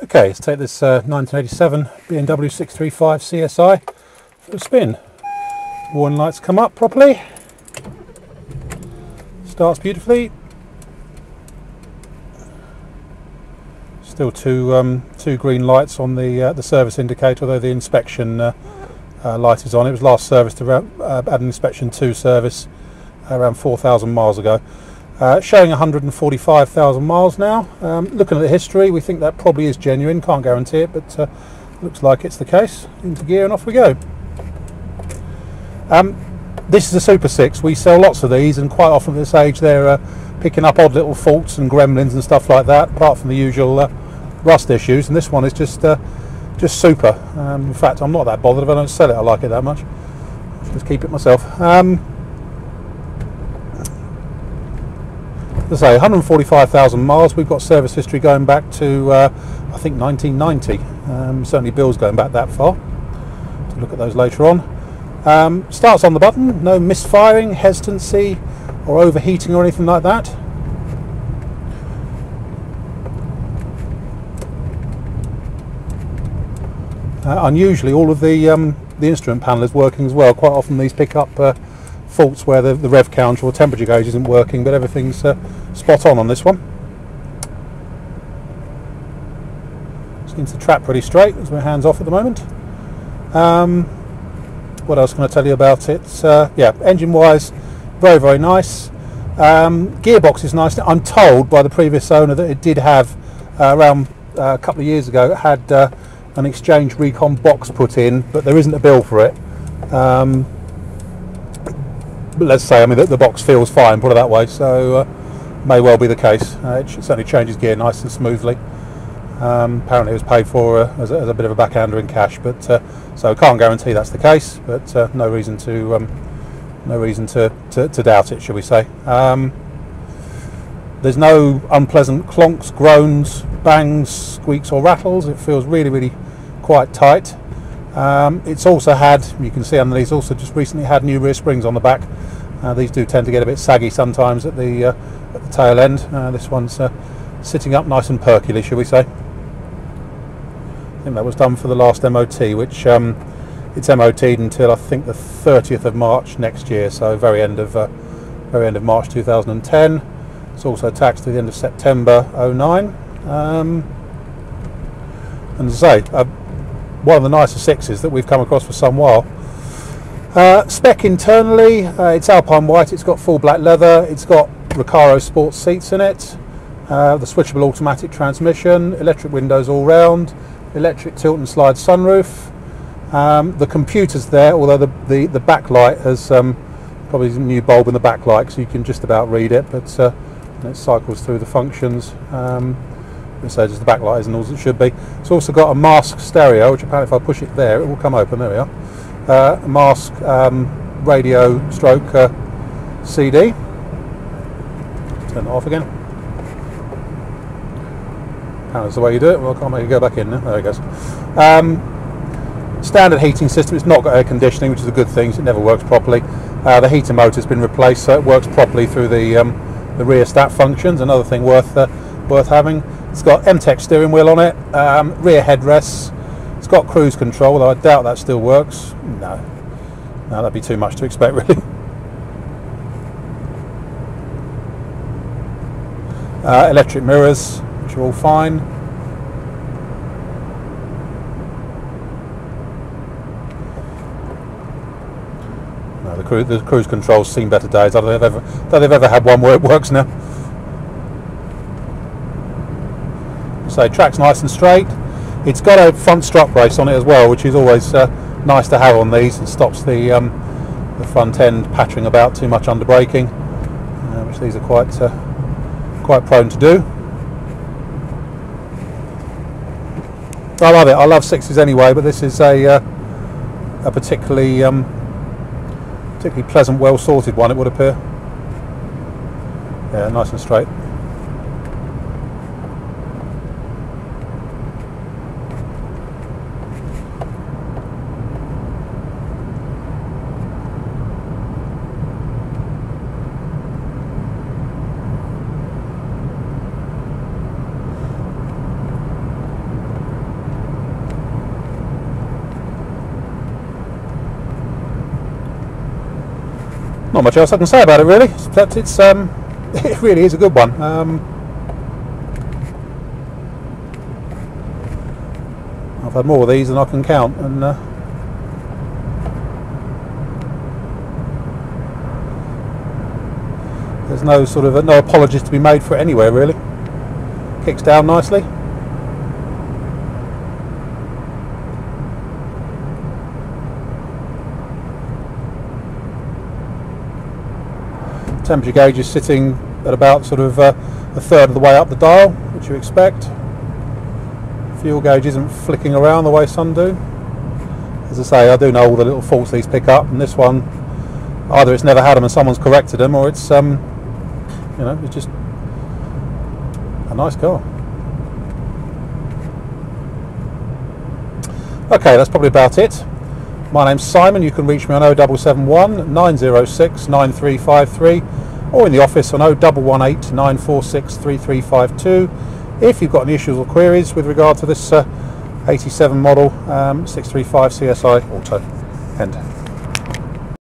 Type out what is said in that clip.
Okay, let's take this 1987 BMW 635 CSI for a spin. Warning lights come up properly. Starts beautifully. Still two green lights on the service indicator, although the inspection light is on. It was last serviced around had an inspection 2 service around 4,000 miles ago. Showing 145,000 miles now. Looking at the history, we think that probably is genuine. Can't guarantee it, but looks like it's the case. Into gear and off we go. This is a Super 6. We sell lots of these, and quite often at this age they're picking up odd little faults and gremlins and stuff like that, apart from the usual rust issues. And this one is just super. In fact, I'm not that bothered if I don't sell it. I like it that much. I'll just keep it myself. As I say, 145,000 miles. We've got service history going back to I think 1990. Certainly bills going back that far. To look at those later on. Starts on the button. No misfiring, hesitancy, or overheating or anything like that. Unusually, all of the instrument panel is working as well. Quite often these pick up faults where the rev counter or temperature gauge isn't working, but everything's spot on this one. Seems to trap pretty straight as we're hands off at the moment. What else can I tell you about it? Yeah, engine wise, very nice. Gearbox is nice. I'm told by the previous owner that it did have around a couple of years ago, it had an exchange recon box put in, but there isn't a bill for it. But let's say, I mean, the box feels fine, put it that way, so may well be the case. It certainly changes gear nice and smoothly. Apparently it was paid for as a bit of a backhander in cash, but so can't guarantee that's the case, but no reason to doubt it, shall we say. There's no unpleasant clonks, groans, bangs, squeaks or rattles. It feels really quite tight. It's also had, you can see underneath, also just recently had new rear springs on the back. These do tend to get a bit saggy sometimes at the tail end. This one's sitting up nice and perky, shall we say. I think that was done for the last MOT, which it's MOT'd until I think the 30th of March next year, so very end of March 2010. It's also taxed to the end of September 09. And as I say, one of the nicer sixes that we've come across for some while. Spec internally, it's Alpine white, it's got full black leather, it's got Recaro sports seats in it, the switchable automatic transmission, electric windows all round, electric tilt and slide sunroof. The computer's there, although the backlight has probably a new bulb in the backlight, so you can just about read it, but it cycles through the functions. So just the backlight isn't as it should be. It's also got a mask stereo, which apparently if I push it there, it will come open. There we are. A mask radio stroke CD. Turn it off again. Apparently that's the way you do it. Well, I can't make it go back in now. There it goes. Standard heating system. It's not got air conditioning, which is a good thing. So it never works properly. The heater motor's been replaced, so it works properly through the rear stat functions. Another thing worth having. It's got M-Tech steering wheel on it, rear headrests. It's got cruise control, although I doubt that still works. No, that'd be too much to expect, really. Electric mirrors, which are all fine. No, the cruise control's seen better days. I don't think they've ever had one where it works now. So track's nice and straight. It's got a front strut brace on it as well, which is always nice to have on these. It stops the front end pattering about too much under braking, which these are quite prone to do. I love it. I love sixes anyway, but this is a particularly pleasant, well sorted one, it would appear. Yeah, nice and straight. Not much else I can say about it really, except it's it really is a good one. I've had more of these than I can count, and there's no sort of no apologies to be made for it anywhere really. Kicks down nicely. Temperature gauge is sitting at about sort of a third of the way up the dial, which you expect. Fuel gauge isn't flicking around the way some do. As I say, I do know all the little faults these pick up, and this one, either it's never had them and someone's corrected them, or it's you know, it's just a nice car. Okay, that's probably about it. My name's Simon. You can reach me on 0771 906 9353 or in the office on 0118 946 3352 if you've got any issues or queries with regard to this 87 model 635 CSI Auto. End.